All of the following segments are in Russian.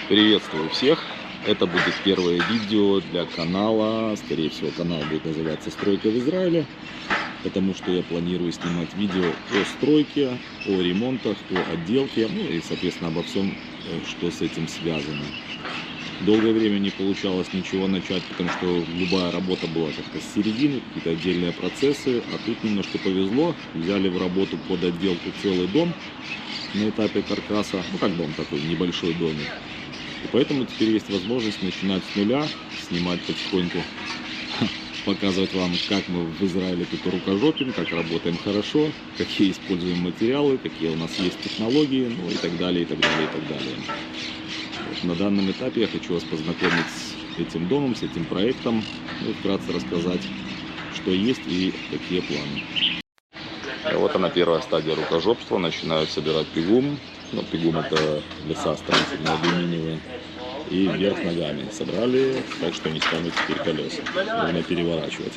Приветствую всех! Это будет первое видео для канала. Скорее всего, канал будет называться «Стройка в Израиле», потому что я планирую снимать видео о стройке, о ремонтах, о отделке, ну и, соответственно, обо всем, что с этим связано. Долгое время не получалось ничего начать, потому что любая работа была как-то с середины, какие-то отдельные процессы, а тут немножко повезло. Взяли в работу под отделку целый дом на этапе каркаса, ну как дом такой, небольшой домик. И поэтому теперь есть возможность начинать с нуля, снимать потихоньку, показывать вам, как мы в Израиле тут рукожопим, как работаем хорошо, какие используем материалы, какие у нас есть технологии, ну и так далее, и так далее, и так далее. Вот на данном этапе я хочу вас познакомить с этим домом, с этим проектом, ну и вкратце рассказать, что есть и какие планы. И вот она, первая стадия рукожопства. Начинают собирать пигум. Ну, пигум — это леса строительные, алюминиевые. И вверх ногами собрали, так что не станут теперь колеса. Нужно переворачивать.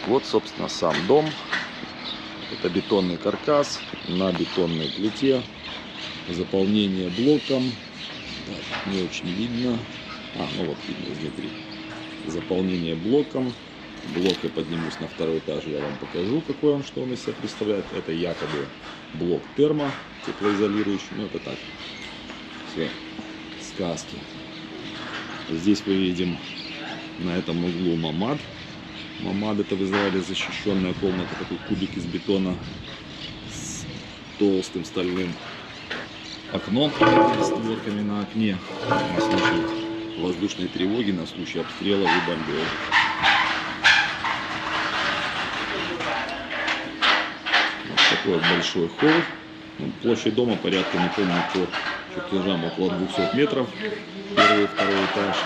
Вот, собственно, сам дом. Это бетонный каркас на бетонной плите. Заполнение блоком. Так, не очень видно. Ну вот видно изнутри. Заполнение блоком. Блок я поднимусь на второй этаж, я вам покажу, какой он, что он из себя представляет. Это якобы блок термо, теплоизолирующий, ну это так, все, сказки. Здесь мы видим на этом углу мамад. Мамад — это в Израиле защищенная комната, такой кубик из бетона с толстым стальным окном, с створками на окне, на случай воздушной тревоги, на случай обстрела и бомбежек. Такой большой холл. Площадь дома порядка, не помню, по чертежам около 200 метров. Первый и второй этаж.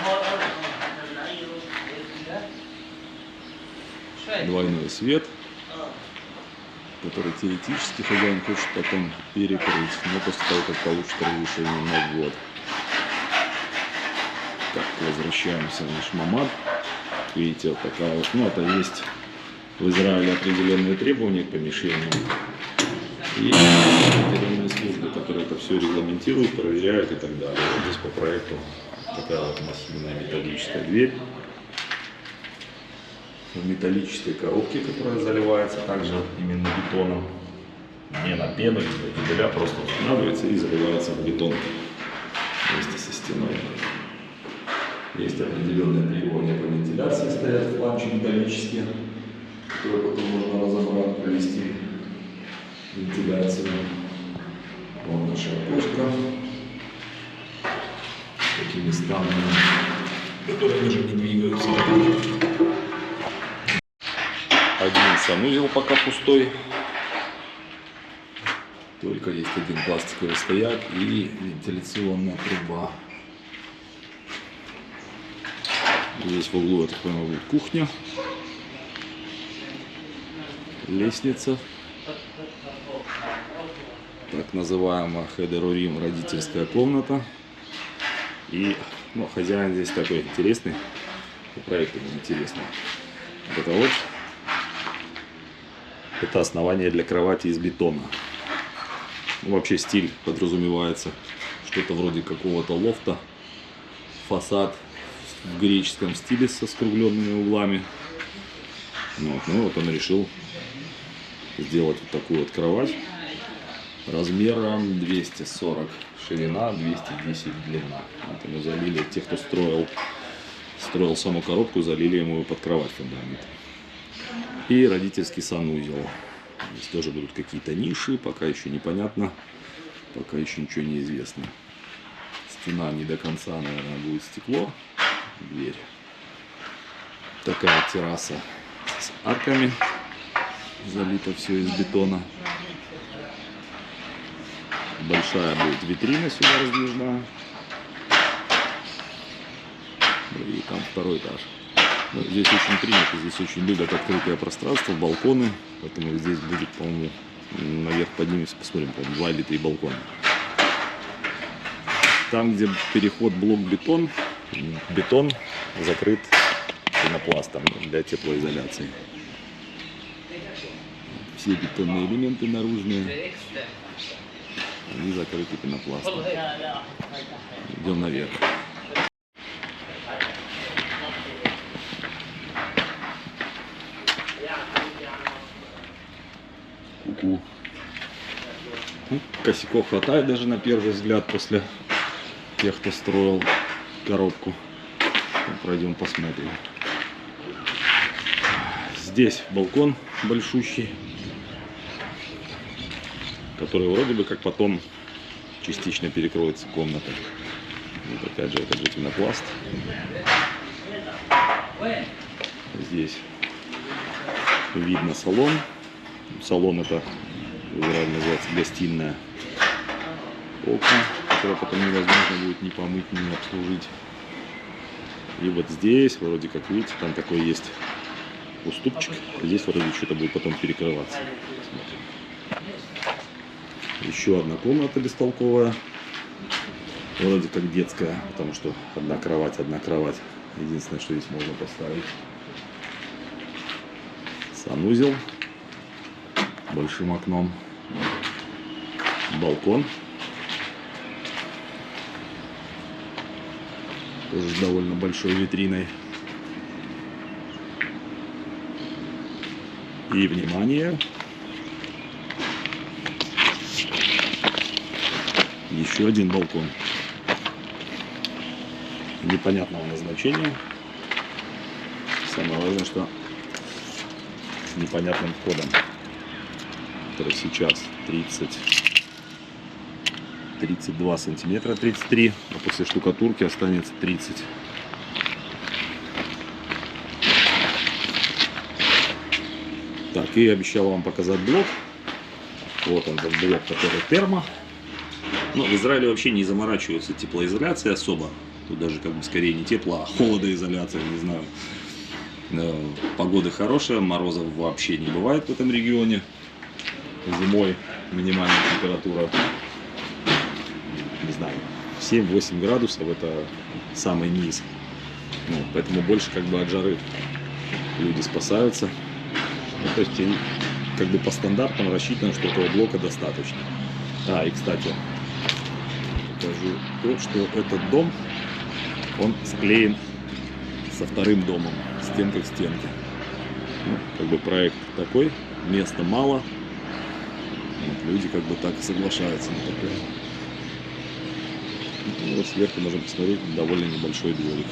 Двойной свет, который теоретически хозяин хочет потом перекрыть, но после того, как получит разрешение на ввод. Так, возвращаемся в наш мамад. Видите, вот такая вот, ну это есть в Израиле определенные требования к помещению. И определенные службы, которые это все регламентируют, проверяют и так далее. Вот здесь по проекту такая вот массивная металлическая дверь в металлической коробке, которая заливается также именно бетоном. Не на пену, не на тюбеля, просто устанавливается и заливается в бетон вместе со стеной. Есть определенные требования по вентиляции, стоят фланчи металлические, которые потом можно разобрать, провести вентиляцию. Вот наша окошко с такими ставнями, которые даже не двигаются. Один санузел пока пустой, только есть один пластиковый стояк и вентиляционная труба. Здесь в углу, я так понимаю, будет кухня, лестница, так называемая хедер-урим, родительская комната. И хозяин здесь такой интересный, по проекту интересный. Вот это вот, это основание для кровати из бетона. Вообще стиль подразумевается что-то вроде какого-то лофта, фасад в греческом стиле со скругленными углами. Вот он решил сделать вот такую вот кровать размером 240 ширина, 210 длина. Вот ему залили, те, кто строил саму коробку, залили ему под кровать фундамент. И родительский санузел. Здесь тоже будут какие-то ниши, пока еще непонятно, пока еще ничего не известно. Стена не до конца, наверное, будет стекло. Дверь. Такая терраса с арками. Залито все из бетона. Большая будет витрина сюда раздвижная. И там второй этаж. Здесь очень принято, здесь очень любят открытое пространство, балконы. Поэтому здесь будет, по-моему, наверх поднимемся, посмотрим, по-моему, 2 или 3 балкона. Там, где переход блок-бетон, бетон закрыт пенопластом для теплоизоляции. Все бетонные элементы наружные. и закрыты пенопластом. Идем наверх. Ку-ку. Ну, косяков хватает даже на первый взгляд после тех, кто строил коробку. Пройдем посмотрим. Здесь балкон большущий, который вроде бы как потом частично перекроется комната. Вот опять же это будет пенопласт. Здесь видно салон. Салон это в Израиле называется гостиная. Окна, которые потом невозможно будет ни помыть, ни обслужить. И вот здесь, вроде как видите, там такой есть уступчик. Здесь вроде что-то будет потом перекрываться. Еще одна комната бестолковая. Вроде как детская, потому что одна кровать, одна кровать. Единственное, что здесь можно поставить. Санузел. Большим окном. Балкон. Тоже с довольно большой витриной. И внимание! Еще один балкон. Непонятного назначения. Самое важное, что с непонятным входом. Который сейчас 32 сантиметра, 33, а после штукатурки останется 30. Так, и обещал вам показать блок. Вот он, этот блок, который термо. Но в Израиле вообще не заморачиваются теплоизоляцией особо. Тут даже как бы скорее не тепло, а холодоизоляция, не знаю. Погода хорошая, морозов вообще не бывает в этом регионе. Зимой минимальная температура, не знаю, 7-8 градусов, это самый низ. Ну, поэтому больше как бы от жары люди спасаются. Ну, то есть как бы по стандартам рассчитано, что этого блока достаточно. И кстати, покажу то, что этот дом, он склеен со вторым домом, стенка к стенке. Ну, как бы проект такой, места мало. Вот, люди как бы так и соглашаются на такое. И вот сверху можем посмотреть довольно небольшой дворик.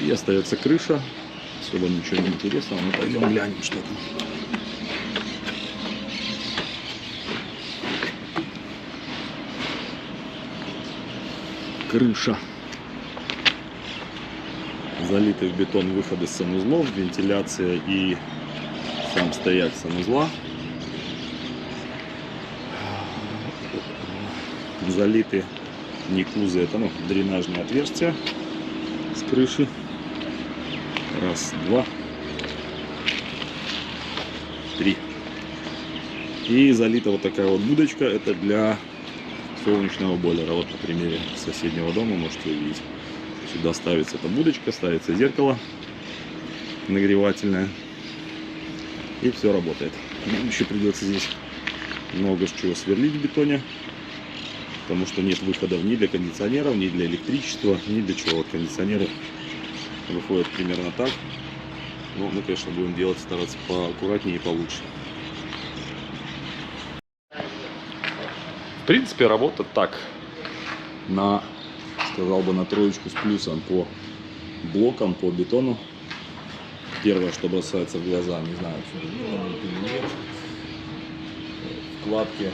И остается крыша. Особо ничего не интересного. Но пойдем глянем, что там. Крыша. Залитый в бетон выход из санузлов, вентиляция и сам стояк санузла. Залиты никузы, это дренажные отверстия с крыши. Раз, два, три. И залита вот такая вот будочка, это для солнечного бойлера. Вот на примере соседнего дома можете увидеть. Сюда ставится эта будочка, ставится зеркало нагревательное. И все работает. Нам еще придется здесь много чего сверлить в бетоне. Потому что нет выходов ни для кондиционеров, ни для электричества, ни для чего. Вот кондиционеры выходят примерно так. Но мы, конечно, будем делать, стараться поаккуратнее и получше. В принципе, работа так. Сказал бы, на троечку с плюсом по блокам, по бетону. Первое, что бросается в глаза, не знаю, вкладки,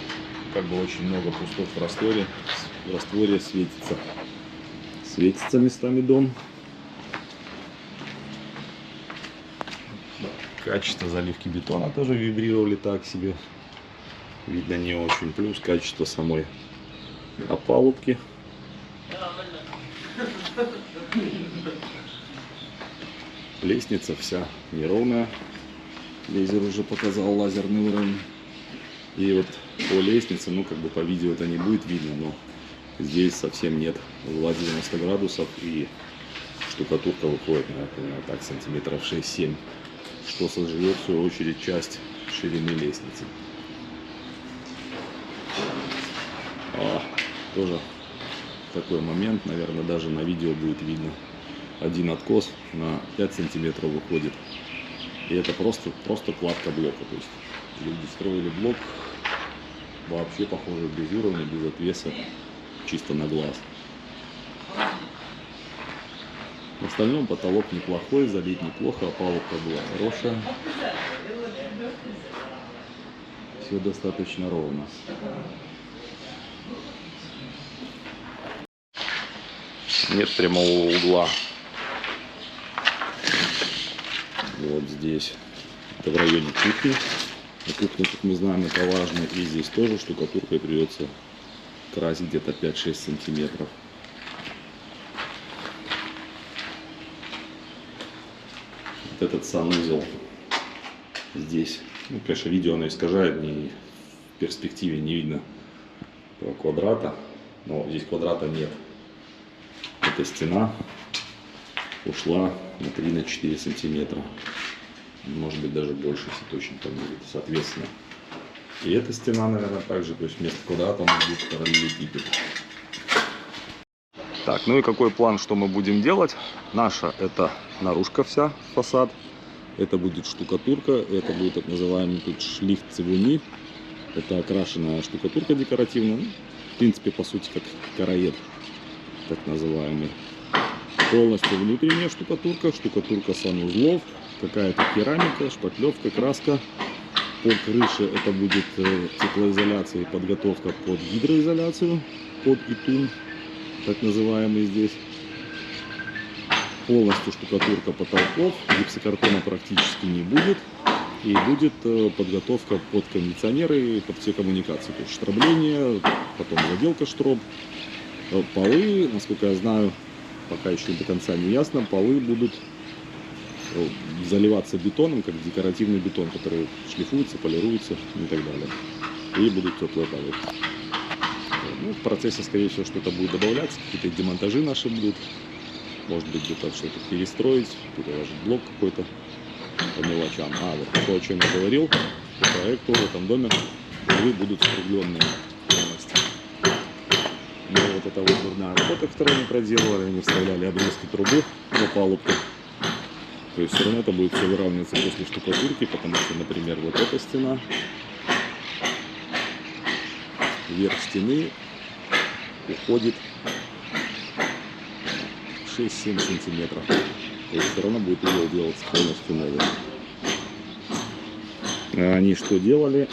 как бы очень много пустот в растворе. В растворе светится местами дом. Качество заливки бетона тоже вибрировали так себе. Видно, не очень. Плюс качество самой опалубки. Лестница вся неровная. Лазер уже показал лазерный уровень. И вот по лестнице, как бы по видео это не будет видно, но здесь совсем нет угла 90 градусов. И штукатурка выходит, наверное, так, сантиметров 6-7. Что сожрет в свою очередь часть ширины лестницы. Тоже такой момент, наверное, даже на видео будет видно. Один откос на 5 сантиметров выходит. И это просто кладка блока. То есть люди строили блок вообще, похоже, без уровня, без отвеса, чисто на глаз. В остальном потолок неплохой, залит неплохо, опалубка была хорошая. Все достаточно ровно. Нет прямого угла. Вот здесь. Это в районе кухни. А кухня, как мы знаем, это важно. И здесь тоже штукатуркой придется красить где-то 5-6 сантиметров. Вот этот санузел здесь. Ну, конечно, видео оно искажает, в перспективе не видно квадрата. Но здесь квадрата нет. Эта стена ушла на 3-4 сантиметра. Может быть даже больше, если точно померить. Соответственно. И эта стена, наверное, также, то есть вместо квадрата у нас будет параллелепипед. Так, ну и какой план, что мы будем делать? Наша это наружка вся, фасад. Это будет штукатурка, это будет так называемый тут шлифт цивуни. Это окрашенная штукатурка декоративная. Ну, в принципе, по сути, как караед, так называемый. Полностью внутренняя штукатурка, штукатурка санузлов, какая-то керамика, шпатлевка, краска. По крыше это будет теплоизоляция и подготовка под гидроизоляцию, под итун, так называемый здесь. Полностью штукатурка потолков, гипсокартона практически не будет. И будет подготовка под кондиционеры и под все коммуникации. То есть штрабление, потом заделка штроб. Полы, насколько я знаю, пока еще до конца не ясно, полы будут заливаться бетоном, как декоративный бетон, который шлифуется, полируется и так далее. И будут теплые полы. Ну, в процессе, скорее всего, что-то будет добавляться, какие-то демонтажи наши будут. Может быть, где-то что-то перестроить, переложить блок какой-то по мелочам. Вот то, о чем я говорил, по проекту в этом доме полы будут скругленные полностью. Но вот это вот дурная работа, которую они проделывали, они вставляли обрезки трубы в опалубку. То есть все равно это будет все выравниваться после штукатурки, потому что, например, вот эта стена, верх стены уходит 6-7 сантиметров. То есть все равно будет угол делаться полностью новый. А они что делали?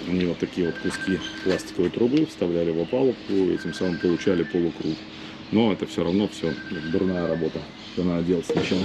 Они вот такие вот куски пластиковой трубы вставляли в опалубку, этим самым получали полукруг. Но это все равно все дурная работа. Что надо делать сначала?